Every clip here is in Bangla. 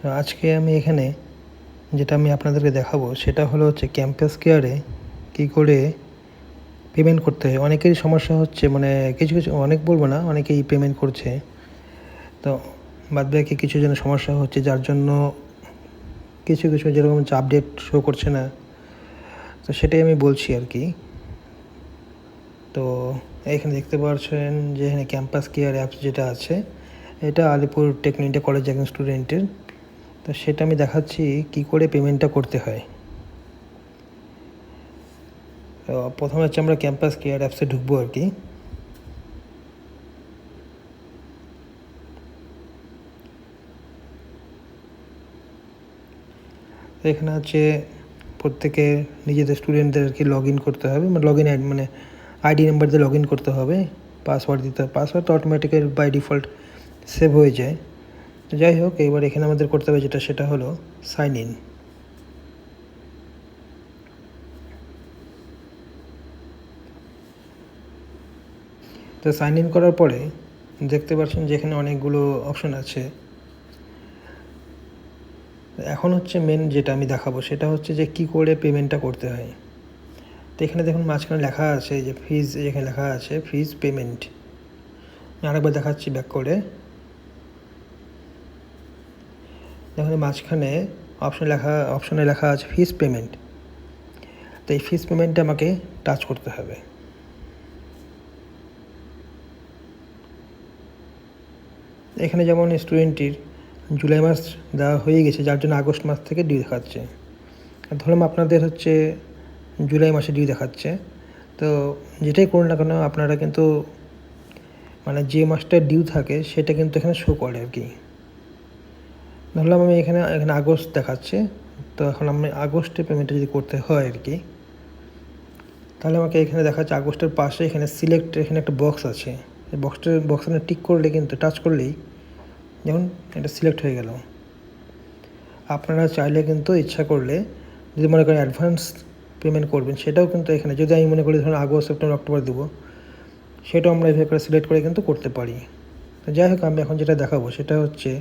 আজকে আমি এখানে যেটা আমি আপনাদেরকে দেখাবো সেটা হলো হচ্ছে ক্যাম্পাস কেয়ারে কী করে পেমেন্ট করতে হয়। অনেকেরই সমস্যা হচ্ছে, মানে কিছু কিছু, অনেক বলবো না, অনেকেই পেমেন্ট করছে, তো বাদবাকি কিছু জনের সমস্যা হচ্ছে, যার জন্য কিছু কিছু যেরকম হচ্ছে আপডেট শো করছে না। তো সেটাই আমি বলছি আর কি। তো এখানে দেখতে পাচ্ছেন যে এখানে ক্যাম্পাস কেয়ার অ্যাপস যেটা আছে, এটা আলিপুর টেকনিক্যাল কলেজ একজন স্টুডেন্টের। তো সেটা আমি দেখাচ্ছি কি করে পেমেন্টটা করতে হয়। তো প্রথমে হচ্ছে আমরা ক্যাম্পাস কেয়ার অ্যাপসে ঢুকবো আর কি। তো এখানে হচ্ছে প্রত্যেকে নিজেদের স্টুডেন্টদের আর কি লগ ইন করতে হবে, মানে লগ ইন মানে আইডি নাম্বার দিয়ে লগ ইন করতে হবে, পাসওয়ার্ড দিতে হবে। পাসওয়ার্ড তো অটোমেটিক্যালি বাই ডিফল্ট সেভ হয়ে যায়। তো যাই হোক, এবার এখানে আমাদের করতে হবে যেটা, সেটা হলো সাইন ইন। তো সাইন ইন করার পরে দেখতে পাচ্ছেন যে এখানে অনেকগুলো অপশন আছে। এখন হচ্ছে মেন যেটা আমি দেখাবো সেটা হচ্ছে যে কি করে পেমেন্টটা করতে হয়। তো এখানে দেখুন মাঝখানে লেখা আছে যে ফিজ, এখানে লেখা আছে ফিজ পেমেন্ট। আমি আরেকবার দেখাচ্ছি ব্যাক করে। দেখুন মাঝখানে অপশনে লেখা আছে ফিজ পেমেন্ট। তো এই ফিজ পেমেন্টটা আমাকে টাচ করতে হবে। এখানে যেমন স্টুডেন্টটির জুলাই মাস দেওয়া হয়ে গেছে, যার জন্য আগস্ট মাস থেকে ডিউ দেখাচ্ছে। আর ধরুন আপনাদের হচ্ছে জুলাই মাসে ডিউ দেখাচ্ছে, তো যেটাই করুন না কেন আপনারা কিন্তু মানে যে মাসটা ডিউ থাকে সেটা কিন্তু এখানে শো করে আর কি। ধরলাম আমি এখানে আগস্ট দেখাচ্ছে, তো এখন আমি আগস্টে পেমেন্টটা যদি করতে হয় আর কি, তাহলে আমাকে এখানে দেখাচ্ছে আগস্টের পাশে এখানে সিলেক্ট, এখানে একটা বক্স আছে। এই বক্সটা টিক করলে কিন্তু, টাচ করলেই যেমন এটা সিলেক্ট হয়ে গেল। আপনারা চাইলে কিন্তু ইচ্ছা করলে যদি মনে করেন অ্যাডভান্স পেমেন্ট করবেন, সেটাও কিন্তু এখানে, যদি আমি মনে করি ধরুন আগস্ট সেপ্টেম্বর অক্টোবর দেবো, সেটাও আমরা এভাবে করে সিলেক্ট করে কিন্তু করতে পারি। তো যাই হোক, আমি এখন যেটা দেখাবো সেটা হচ্ছে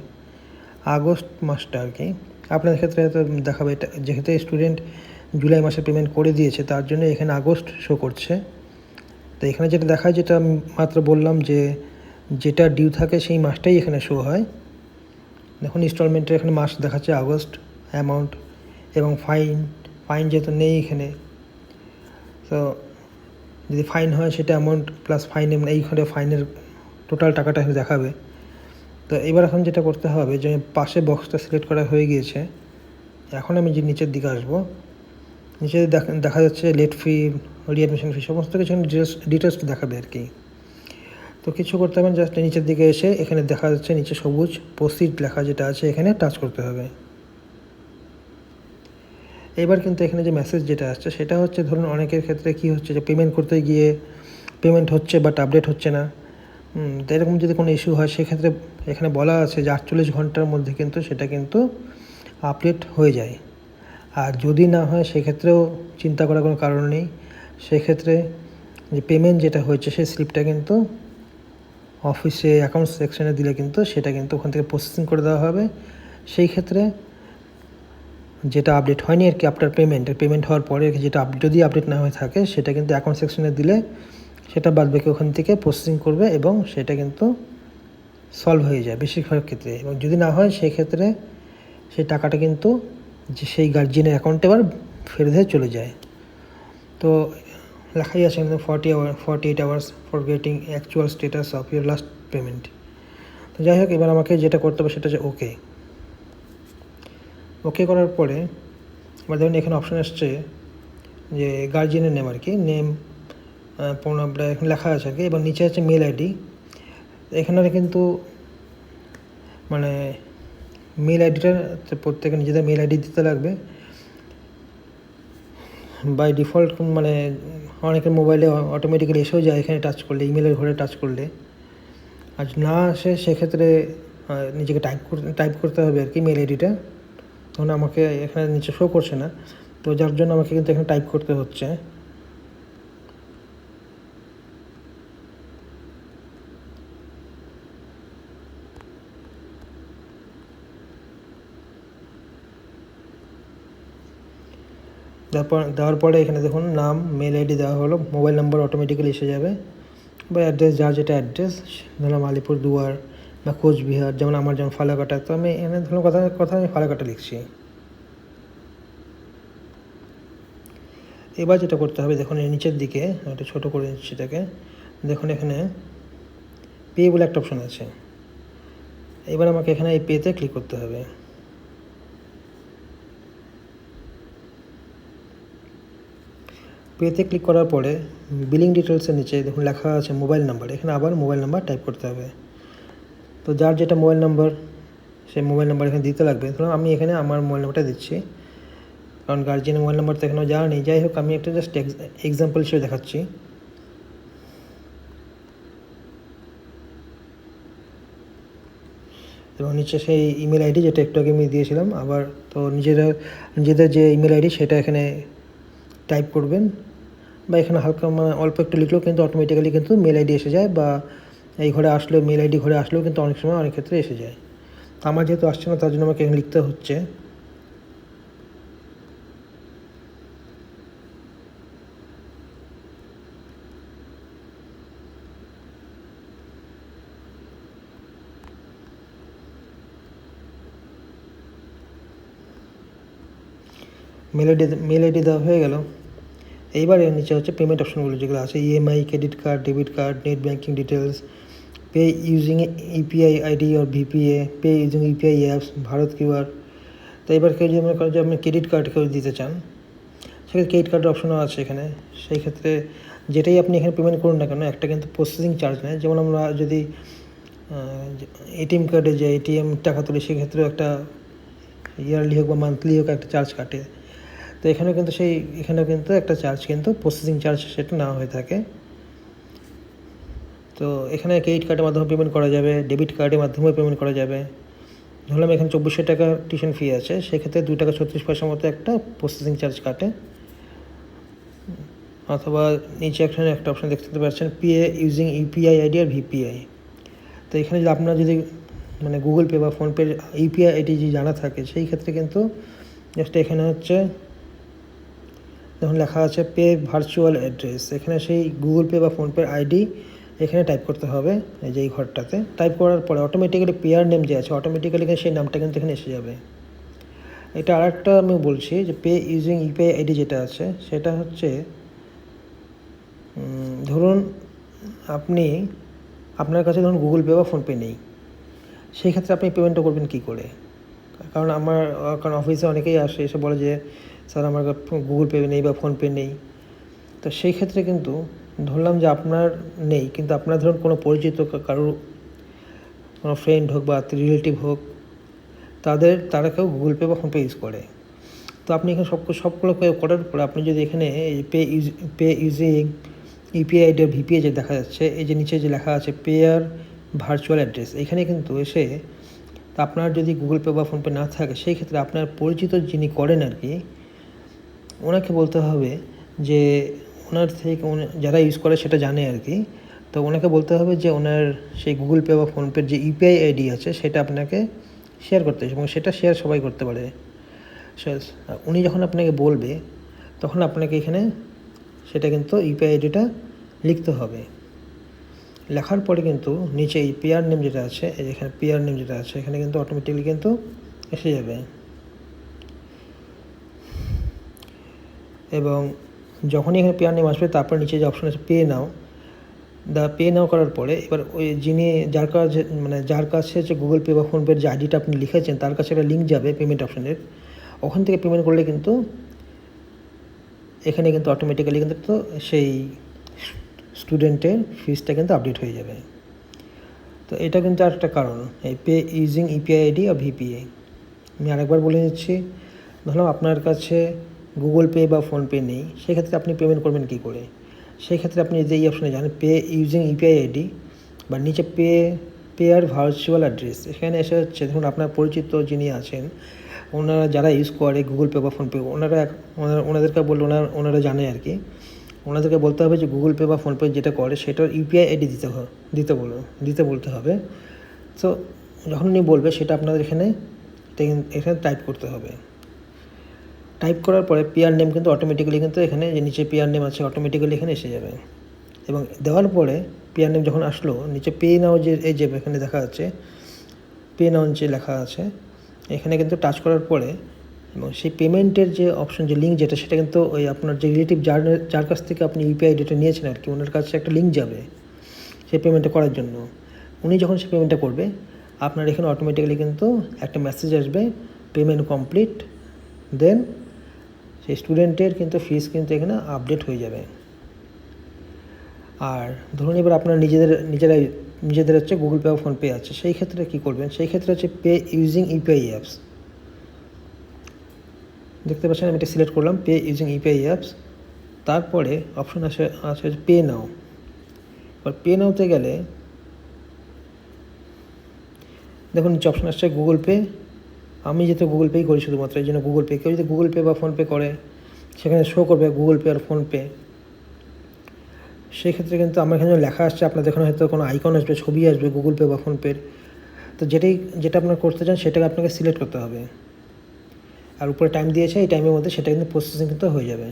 আগস্ট মাসটা আর কি। আপনাদের ক্ষেত্রে হয়তো দেখাবে এটা, যেহেতু স্টুডেন্ট জুলাই মাসে পেমেন্ট করে দিয়েছে তার জন্য এখানে আগস্ট শো করছে। তো এখানে যেটা দেখায়, যেটা আমি মাত্র বললাম যে যেটা ডিউ থাকে সেই মাসটাই এখানে শো হয়। দেখুন ইনস্টলমেন্টের এখানে মাস দেখাচ্ছে আগস্ট, অ্যামাউন্ট এবং ফাইন যেহেতু নেই এখানে, তো যদি ফাইন হয় সেটা অ্যামাউন্ট প্লাস ফাইন, এইখানে ফাইনের টোটাল টাকাটা এখানে দেখাবে। তো এবার এখন যেটা করতে হবে যে পাশে বক্সটা সিলেক্ট করা হয়ে গিয়েছে, এখন আমি যে নিচের দিকে আসবো, নিচে দেখা যাচ্ছে লেট ফি, রিঅ্যাডমিশন ফি, সমস্ত কিছু ডিটেলস দেখাবে আর কি। তো কিছু করতে হবে, জাস্ট নিচের দিকে এসে এখানে দেখা যাচ্ছে নিচে সবুজ প্রসিড লেখা যেটা আছে, এখানে টাচ করতে হবে। এবার কিন্তু এখানে যে মেসেজ যেটা আসছে সেটা হচ্ছে, ধরুন অনেকের ক্ষেত্রে কি হচ্ছে যে পেমেন্ট করতে গিয়ে পেমেন্ট হচ্ছে বাট আপডেট হচ্ছে না। তো এরকম যদি কোনো ইস্যু হয় সেক্ষেত্রে এখানে বলা আছে যে 48 ঘন্টার মধ্যে কিন্তু সেটা কিন্তু আপডেট হয়ে যায়। আর যদি না হয় সেক্ষেত্রেও চিন্তা করার কোনো কারণ নেই। সেক্ষেত্রে যে পেমেন্ট যেটা হয়েছে সেই স্লিপটা কিন্তু অফিসে অ্যাকাউন্ট সেকশনে দিলে কিন্তু সেটা কিন্তু ওখান থেকে প্রসেসিং করে দেওয়া হবে। সেই ক্ষেত্রে যেটা আপডেট হয়নি আর কি, আফটার পেমেন্ট হওয়ার পরে যেটা যদি আপডেট না হয়ে থাকে সেটা কিন্তু অ্যাকাউন্ট সেকশনে দিলে সেটা বাদবাকি ওখান থেকে প্রসেসিং করবে এবং সেটা কিন্তু সলভ হয়ে যায় বেশিরভাগ ক্ষেত্রে। এবং যদি না হয় সেক্ষেত্রে সেই টাকাটা কিন্তু যে সেই গার্জিয়ানের অ্যাকাউন্টে আবার ফেরত হয়ে চলে যায়। তো লেখাই আছে কিন্তু 48 hours for getting actual status of your last payment. তো যাই হোক, এবার আমাকে যেটা করতে হবে সেটা হচ্ছে ওকে করার পরে এবার ধরুন এখানে অপশান আসছে যে গার্জিয়ানের নেম আর কি, নেম ফোন নাম্বার এখানে লেখা আছে আর কি, এবং নিচে আছে মেল আইডি। এখানে কিন্তু মানে মেল আইডিটা প্রত্যেকে নিজেদের মেল আইডি দিতে লাগবে। বাই ডিফল্ট মানে অনেকের মোবাইলে অটোমেটিক্যালি এসেও যায় এখানে টাচ করলে, ইমেলের ঘরে টাচ করলে। আর না আসে সেক্ষেত্রে নিজেকে টাইপ করতে হবে আর কি মেল আইডিটা। তখন আমাকে এখানে নিচে শো করছে না, তো যার জন্য আমাকে কিন্তু এখানে টাইপ করতে হচ্ছে। দেওয়ার পরে এখানে দেখুন নাম, মেল আইডি দেওয়া হলো, মোবাইল নাম্বার অটোমেটিক্যালি এসে যাবে, বা অ্যাড্রেস যার যেটা অ্যাড্রেস, ধরলাম আলিপুরদুয়ার বা কোচবিহার, যেমন আমার যেমন ফালাকাটা, তো আমি এখানে ধরুন কথা আমি ফালাকাটা লিখছি। এবার যেটা করতে হবে, দেখুন এই নিচের দিকে একটা ছোটো করে নিচ্ছি এটাকে, দেখুন এখানে পে বলে একটা অপশান আছে। এবার আমাকে এখানে এই পেতে ক্লিক করতে হবে। পেতে ক্লিক করার পরে বিলিং ডিটেলসের নিচে দেখুন লেখা আছে মোবাইল নাম্বার, এখানে আবার মোবাইল নাম্বার টাইপ করতে হবে। তো যার যেটা মোবাইল নাম্বার, সেই মোবাইল নাম্বার এখানে দিতে লাগবে। ধরুন আমি এখানে আমার মোবাইল নাম্বারটা দিচ্ছি, কারণ গার্জিয়ানের মোবাইল নাম্বার তো এখানেও যাওয়া নেই। যাই হোক, আমি একটা জাস্ট এক্সাম্পল হিসেবে দেখাচ্ছি। এবং নিচে সেই ইমেল আইডি যেটা একটু আগে আমি দিয়েছিলাম, আবার তো নিজেদের যে ইমেল আইডি সেটা এখানে টাইপ করবেন, বা এখানে হালকা অল্প একটু লিখলেও কিন্তু অটোমেটিক্যালি কিন্তু মেল আইডি এসে যায়, বা এই ঘরে আসলেও মেল আইডি ঘরে আসলেও কিন্তু অনেক সময় অনেক ক্ষেত্রে এসে যায়। তো আমার যেহেতু আসছে না, তার জন্য আমাকে এখানে লিখতে হচ্ছে। মেল আইডি দেওয়া হয়ে গেল। এইবার এর নিচে হচ্ছে পেমেন্ট অপশনগুলো যেগুলো আছে, EMI, credit card, debit card, net banking details, pay using UPI ID or VPA, pay using UPI apps, Bharat QR. তো এবার কেউ যদি মনে করেন যে আপনি ক্রেডিট কার্ড কেউ দিতে চান, সেক্ষেত্রে ক্রেডিট কার্ডের অপশনও আছে এখানে। সেই ক্ষেত্রে যেটাই আপনি এখানে পেমেন্ট করুন না কেন, একটা কিন্তু প্রসেসিং চার্জ নেয়। যেমন আমরা যদি এটিএম কার্ডে যে এটিএম টাকা তুলি, সেক্ষেত্রেও একটা ইয়ারলি হোক বা মান্থলি হোক একটা চার্জ কাটে। তো এখানেও কিন্তু একটা চার্জ, কিন্তু প্রসেসিং চার্জ সেটা না হয়ে থাকে। তো এখানে ক্রেডিট কার্ডের মাধ্যমে পেমেন্ট করা যাবে, ডেবিট কার্ডের মাধ্যমেও পেমেন্ট করা যাবে। ধরলাম এখানে 2400 টাকা টিউশন ফি আছে, সেক্ষেত্রে 2.36 টাকা মতো একটা প্রসেসিং চার্জ কাটে। অথবা নিচে এখানে একটা অপশান দেখতে পাচ্ছেন, পে ইউজিং ইউপিআই আইডি আর ভিপিআই। তো এখানে যদি আপনার মানে গুগল পে বা ফোনপে ইউপিআই আইডি যদি জানা থাকে, সেই ক্ষেত্রে কিন্তু জাস্ট এখানে হচ্ছে যখন লেখা আছে পে ভার্চুয়াল অ্যাড্রেস, এখানে সেই গুগল পে বা ফোনপের আইডি এখানে টাইপ করতে হবে, এই যে এই ঘরটাতে। টাইপ করার পরে অটোমেটিক্যালি পেয়ার নেম যে আছে, অটোমেটিক্যালি সেই নামটা কিন্তু এখানে এসে যাবে। এটা আরেকটা আমি বলছি যে পে ইউজিং ইউপিআই আইডি যেটা আছে, সেটা হচ্ছে ধরুন আপনার কাছে ধরুন গুগল পে বা ফোনপে নেই, সেই ক্ষেত্রে আপনি পেমেন্টটা করবেন কী করে? কারণ অফিসে অনেকেই আসে, এসে বলে যে স্যার আমার গুগল পে নেই বা ফোনপে নেই। তো সেই ক্ষেত্রে কিন্তু ধরলাম যে আপনার নেই, কিন্তু আপনার ধরুন কোনো পরিচিত কারোর কোনো ফ্রেন্ড হোক বা রিলেটিভ হোক, তারা কেউ গুগল পে বা ফোনপে ইউজ করে। তো আপনি এখানে সবগুলো করার পরে আপনি যদি এখানে এই পে ইউজিং ইউপিআই আইডি আর ভিপিআই যে দেখা যাচ্ছে, এই যে নিচে যে লেখা আছে পেয়ার ভার্চুয়াল অ্যাড্রেস, এখানে কিন্তু এসে আপনার যদি গুগল পে বা ফোনপে না থাকে, সেই ক্ষেত্রে আপনার পরিচিত যিনি করেন আর কি, ওনাকে বলতে হবে যে ওনার থেকে যারা ইউজ করে সেটা জানে আর কি, তো ওনাকে বলতে হবে যে ওনার সেই গুগল পে বা ফোনপের যে ইউপিআই আইডি আছে সেটা আপনাকে শেয়ার করতে হবে, এবং সেটা শেয়ার সবাই করতে পারে। উনি যখন আপনাকে বলবে, তখন আপনাকে এখানে সেটা কিন্তু ইউপিআই আইডিটা লিখতে হবে। লেখার পরে কিন্তু নিচে এই পেয়ার নেম যেটা আছে, এখানে পেয়ার নেম যেটা আছে, এখানে কিন্তু অটোমেটিক্যালি কিন্তু এসে যাবে। এবং যখনই এখানে পেয়ার নেম আসবে, তারপর নিচে যে অপশন আছে পে নাও করার পরে এবার ওই যার কাছে যে গুগল পে বা ফোনপের যে আইডিটা আপনি লিখেছেন, তার কাছে একটা লিঙ্ক যাবে পেমেন্ট অপশনের, ওখান থেকে পেমেন্ট করলে কিন্তু এখানে কিন্তু অটোমেটিক্যালি কিন্তু সেই স্টুডেন্টের ফিসটা কিন্তু আপডেট হয়ে যাবে। তো এটা কিন্তু আর একটা কারণ, এই পে ইউজিং ইউপিআই আইডি আর ভিপিআই। আমি আরেকবার বলে নিচ্ছি, ধরলাম আপনার কাছে গুগল পে বা ফোনপে নেই, সেক্ষেত্রে আপনি পেমেন্ট করবেন কী করে? সেই ক্ষেত্রে আপনি যে এই অপশানে যান, পে ইউজিং ইউপিআই আইডি বা নিচে পেয়ার ভার্চুয়াল অ্যাড্রেস, এখানে এসে হচ্ছে ধরুন আপনার পরিচিত যিনি আছেন, ওনারা যারা ইউজ করে গুগল পে বা ফোনপে, ওনাদেরকে বললে ওনারা জানে আর কি, ওনাদেরকে বলতে হবে যে গুগল পে বা ফোনপে যেটা করে সেটার ইউপিআই আইডি দিতে বলতে হবে। তো যখন উনি বলবে, সেটা আপনাদের এখানে টাইপ করতে হবে। টাইপ করার পরে পেয়ার নেম কিন্তু অটোমেটিক্যালি কিন্তু এখানে যে নিচে পেয়ার নেম আছে অটোমেটিক্যালি এখানে এসে যাবে। এবং দেওয়ার পরে পেয়ার নেম যখন আসলো নিচে পে নাও যে এই যে এখানে দেখা যাচ্ছে পে নাও নিচে লেখা আছে, এখানে কিন্তু টাচ করার পরে এবং সেই পেমেন্টের যে অপশন যে লিঙ্ক যেটা সেটা কিন্তু ওই আপনার যে রিলেটিভ যার কাছ থেকে আপনি ইউপিআই আইডিটা নিয়েছেন আর কি, ওনার কাছে একটা লিঙ্ক যাবে সেই পেমেন্টটা করার জন্য। উনি যখন সেই পেমেন্টটা করবে আপনার এখানে অটোমেটিক্যালি কিন্তু একটা মেসেজ আসবে পেমেন্ট কমপ্লিট, দেন সেই স্টুডেন্টের কিন্তু ফিস কিন্তু এখানে আপডেট হয়ে যাবে। আর ধরুন এবার আপনার নিজেদের হচ্ছে গুগল পে বা ফোনপে আছে, সেই ক্ষেত্রে কী করবেন, সেই ক্ষেত্রে হচ্ছে পে ইউজিং ইউপিআই অ্যাপস। দেখতে পাচ্ছেন আমি এটা সিলেক্ট করলাম পে ইউজিং ইউপিআই অ্যাপস, তারপরে অপশন আছে পে নাও। এবার পে নাওতে গেলে দেখুন নিচে অপশন আসছে গুগল পে। আমি যেহেতু গুগল পেই করি শুধুমাত্র, এই জন্য গুগল পে। কেউ যদি গুগল পে বা ফোনপে করে সেখানে শো করবে গুগল পে আর ফোনপে। সেই ক্ষেত্রে কিন্তু আমার এখানে লেখা আসছে, আপনাদের এখানে হয়তো কোনো আইকন আসবে, ছবি আসবে গুগল পে বা ফোনপের। তো যেটা আপনার করতে চান সেটাকে আপনাকে সিলেক্ট করতে হবে। আর উপরে টাইম দিয়েছে, এই টাইমের মধ্যে সেটা কিন্তু প্রসেসিং কিন্তু হয়ে যাবে।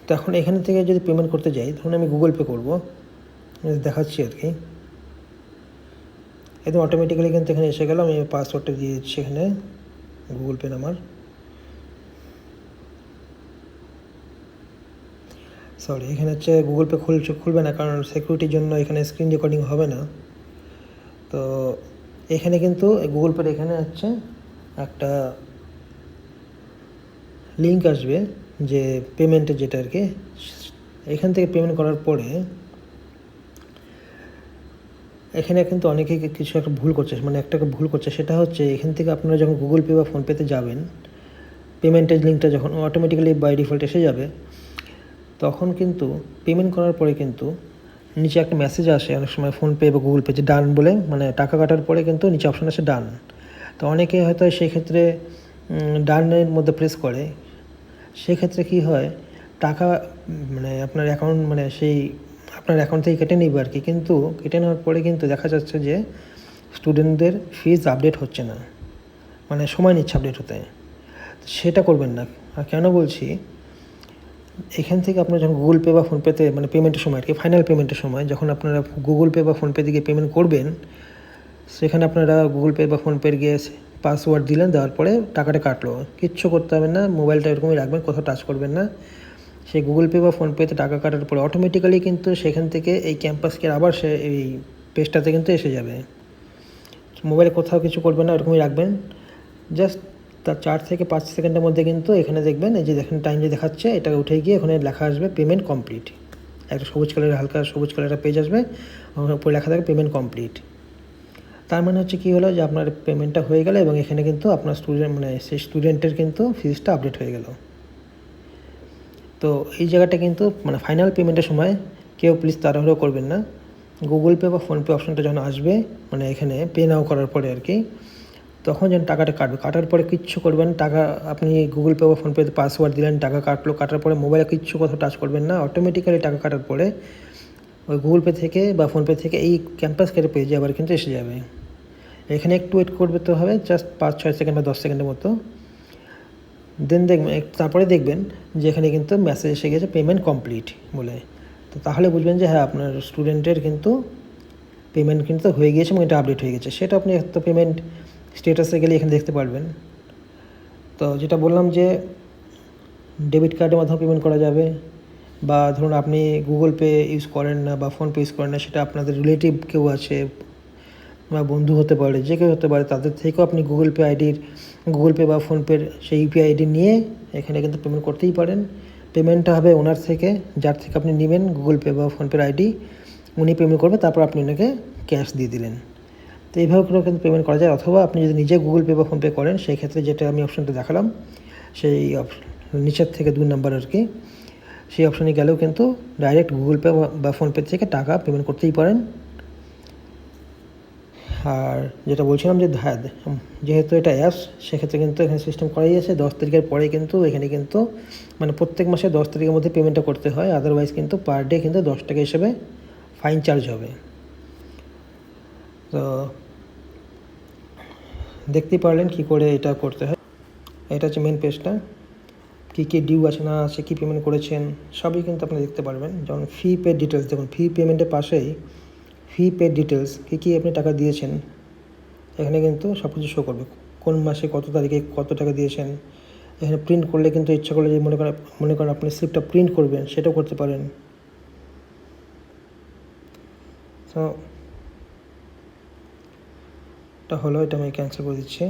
তো এখন এখানে থেকে যদি পেমেন্ট করতে যাই, ধরুন আমি গুগল পে করবো, দেখাচ্ছি আর কি, একদম অটোমেটিক্যালি কিন্তু এখানে এসে গেল। আমি পাসওয়ার্ডটা দিয়ে দিচ্ছি এখানে গুগল পে নাম্বার, সরি এখানে হচ্ছে গুগল পে খুলবে না, কারণ সিকিউরিটির জন্য এখানে স্ক্রিন রেকর্ডিং হবে না। তো এখানে কিন্তু গুগল পের এখানে হচ্ছে একটা লিঙ্ক আসবে যে পেমেন্টের, যেটা আর কি এখান থেকে পেমেন্ট করার পরে এখানে কিন্তু অনেকেই কিছু একটা ভুল করছে, মানে একটা ভুল করছে। সেটা হচ্ছে এখান থেকে আপনারা যখন গুগল পে বা ফোনপেতে যাবেন, পেমেন্টের লিঙ্কটা যখন অটোমেটিক্যালি বাই ডিফল্ট এসে যাবে, তখন কিন্তু পেমেন্ট করার পরে কিন্তু নিচে একটা মেসেজ আসে অনেক সময় ফোনপে বা গুগল পে যে ডান বলে, মানে টাকা কাটার পরে কিন্তু নিচে অপশান আসে ডান। তো অনেকে হয়তো সেই ক্ষেত্রে ডানের মধ্যে প্রেস করে, সেক্ষেত্রে কী হয়, টাকা মানে আপনার অ্যাকাউন্ট মানে সেই আপনার অ্যাকাউন্ট থেকে কেটে নেবে আর কি, কিন্তু কেটে নেওয়ার পরে কিন্তু দেখা যাচ্ছে যে স্টুডেন্টদের ফিজ আপডেট হচ্ছে না, মানে সময় নিচ্ছে আপডেট হতে। সেটা করবেন না। আর কেন বলছি, এখান থেকে আপনারা যখন গুগল পে বা ফোনপেতে মানে পেমেন্টের সময় আর কি, ফাইনাল পেমেন্টের সময় যখন আপনারা গুগল পে বা ফোনপে দিকে পেমেন্ট করবেন, সেখানে আপনারা গুগল পে বা ফোনপের গিয়ে পাসওয়ার্ড দিলেন, দেওয়ার পরে টাকাটা কাটলো, কিচ্ছু করতে হবে না, মোবাইলটা এরকমই রাখবেন, কোথাও টাচ করবেন না। সেই গুগল পে বা ফোনপেতে টাকা কাটার পরে অটোমেটিক্যালি কিন্তু সেখান থেকে এই ক্যাম্পাস কেয়ার আবার সে এই পেজটাতে কিন্তু এসে যাবে। মোবাইলে কোথাও কিছু করবেন না, এরকমই রাখবেন। জাস্ট তার 4 থেকে 5 সেকেন্ডের মধ্যে কিন্তু এখানে দেখবেন, এই যে দেখেন টাইম যে দেখাচ্ছে, এটা উঠে গিয়ে এখানে লেখা আসবে পেমেন্ট কমপ্লিট। একটা সবুজ কালারের হালকা সবুজ কালারের পেজ আসবে, উপরে লেখা থাকবে পেমেন্ট কমপ্লিট। তার মানে হচ্ছে কী হলো, যে আপনার পেমেন্টটা হয়ে গেল এবং এখানে কিন্তু আপনার সেই স্টুডেন্টের কিন্তু ফিজটা আপডেট হয়ে গেল। তো এই জায়গাটা কিন্তু মানে ফাইনাল পেমেন্টের সময় কেউ প্লিজ তাড়াহুড়ো করবেন না। গুগল পে বা ফোনপে অপশানটা যখন আসবে, মানে এখানে পে নাও করার পরে আর কি, তখন যেন টাকাটা কাটবে, কাটার পরে কিচ্ছু করবেন, টাকা আপনি গুগল পে বা ফোনপেতে পাসওয়ার্ড দিলেন, টাকা কাটলো, কাটার পরে মোবাইলে কিচ্ছু কোথাও টাচ করবেন না। অটোমেটিক্যালি টাকা কাটার পরে ওই গুগল পে থেকে বা ফোনপে থেকে এই ক্যাম্পাস কেটে পেজে আবার কিন্তু এসে যাবে। এখানে একটু ওয়েট করবে তো হবে, জাস্ট 5-6 সেকেন্ড বা 10 সেকেন্ডের মতো। দেন দেখবেন, তারপরে দেখবেন যে এখানে কিন্তু মেসেজ এসে গেছে পেমেন্ট কমপ্লিট বলে। তো তাহলে বুঝবেন যে হ্যাঁ, আপনার স্টুডেন্টের কিন্তু পেমেন্ট কিন্তু হয়ে গিয়েছে এবং এটা আপডেট হয়ে গেছে। সেটা আপনি তো পেমেন্ট স্ট্যাটাসে গেলে এখানে দেখতে পারবেন। তো যেটা বললাম যে ডেবিট কার্ডের মাধ্যমে পেমেন্ট করা যাবে, বা ধরুন আপনি গুগল পে ইউজ করেন না বা ফোনপে ইউজ করেন না, সেটা আপনাদের রিলেটিভ কেউ আছে বা বন্ধু হতে পারে, যে কেউ হতে পারে, তাদের থেকেও আপনি গুগল পে বা ফোনপের সেই ইউপিআই আইডি নিয়ে এখানে কিন্তু পেমেন্ট করতেই পারেন। পেমেন্টটা হবে ওনার থেকে, যার থেকে আপনি নেবেন গুগল পে বা ফোনপের আইডি, উনি পেমেন্ট করবে, তারপর আপনি ওনাকে ক্যাশ দিয়ে দিলেন। তো এইভাবে করেও কিন্তু পেমেন্ট করা যায়। অথবা আপনি যদি নিজে গুগল পে বা ফোনপে করেন, সেই ক্ষেত্রে যেটা আমি অপশানটা দেখালাম, সেই নিচের থেকে 2 নাম্বার আর কি, সেই অপশানে গেলেও কিন্তু ডাইরেক্ট গুগল পে বা ফোনপে থেকে টাকা পেমেন্ট করতেই পারেন। আর যেটা বলছিলাম যে হ্যাঁ, যেহেতু এটা অ্যাপস, সেক্ষেত্রে কিন্তু এখানে সিস্টেম করাই আছে 10 তারিখের পরে কিন্তু এখানে কিন্তু মানে প্রত্যেক মাসে 10 তারিখের মধ্যে পেমেন্টটা করতে হয়, আদারওয়াইজ কিন্তু পার ডে কিন্তু 10 টাকা হিসেবে ফাইন চার্জ হবে। তো দেখতেই পারলেন কী করে এটা করতে হয়। এটা হচ্ছে মেন পেজটা। কী কী ডিউ আছে না আছে, কী পেমেন্ট করেছেন সবই কিন্তু আপনি দেখতে পারবেন। যেমন ফি পেড ডিটেলস, দেখুন ফি পেমেন্টের পাশেই ফি পেড ডিটেলস, কী কী আপনি টাকা দিয়েছেন এখানে কিন্তু সব কিছু শো করবে। কোন মাসে কত তারিখে কত টাকা দিয়েছেন। এখানে প্রিন্ট করলে কিন্তু ইচ্ছা করলে যে মনে করেন আপনি স্লিপটা প্রিন্ট করবেন, সেটাও করতে পারেন। তো এটা হলো, এটা আমি ক্যান্সেল করে দিচ্ছি।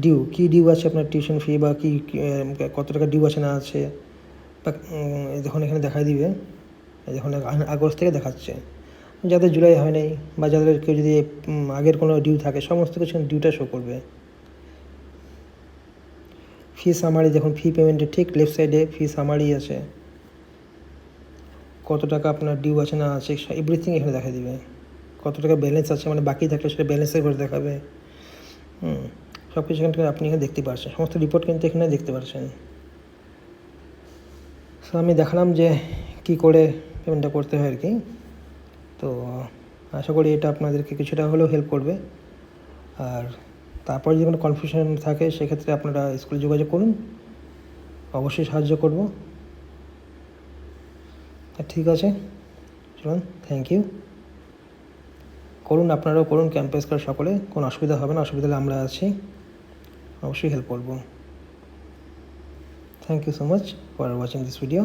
ডিউ, কী ডিউ আছে আপনার, টিউশন ফি বা কী কত টাকা ডিউ আছে না আছে, বা যখন এখানে দেখাই দিবে, যখন আগস্ট থেকে দেখাচ্ছে। যাদের জুলাই হয় নাই বা যাদের কেউ যদি আগের কোনো ডিউ থাকে, সমস্ত কিছু ডিউটা শো করবে। ফি সামারি, দেখুন ফি পেমেন্টের ঠিক লেফট সাইডে ফি সামারি আছে, কত টাকা আপনার ডিউ আছে না আছে এভরিথিং এখানে দেখা দিবে। কত টাকা ব্যালেন্স আছে, মানে বাকি থাকলে সেটা ব্যালেন্সের করে দেখাবে। সব কিছু এখান থেকে আপনি এখানে দেখতে পাচ্ছেন, সমস্ত রিপোর্ট কিন্তু এখানে দেখতে পাচ্ছেন। সো আমি দেখালাম যে কি করে পেমেন্টটা করতে হয় আর কি। তো আশা করি এটা আপনাদেরকে কিছুটা হলেও হেল্প করবে। আর তারপর যদি কোনো কনফিউশন থাকে সেক্ষেত্রে আপনারা স্কুলে যোগাযোগ করুন, অবশ্যই সাহায্য করব। ঠিক আছে, চলুন, থ্যাংক ইউ। করুন, আপনারাও করুন, ক্যাম্পাস কার্ড সকলে, কোনো অসুবিধা হবে না। অসুবিধা হলে আমরা আছি, অবশ্যই হেল্প করব। Thank you so much for watching this video.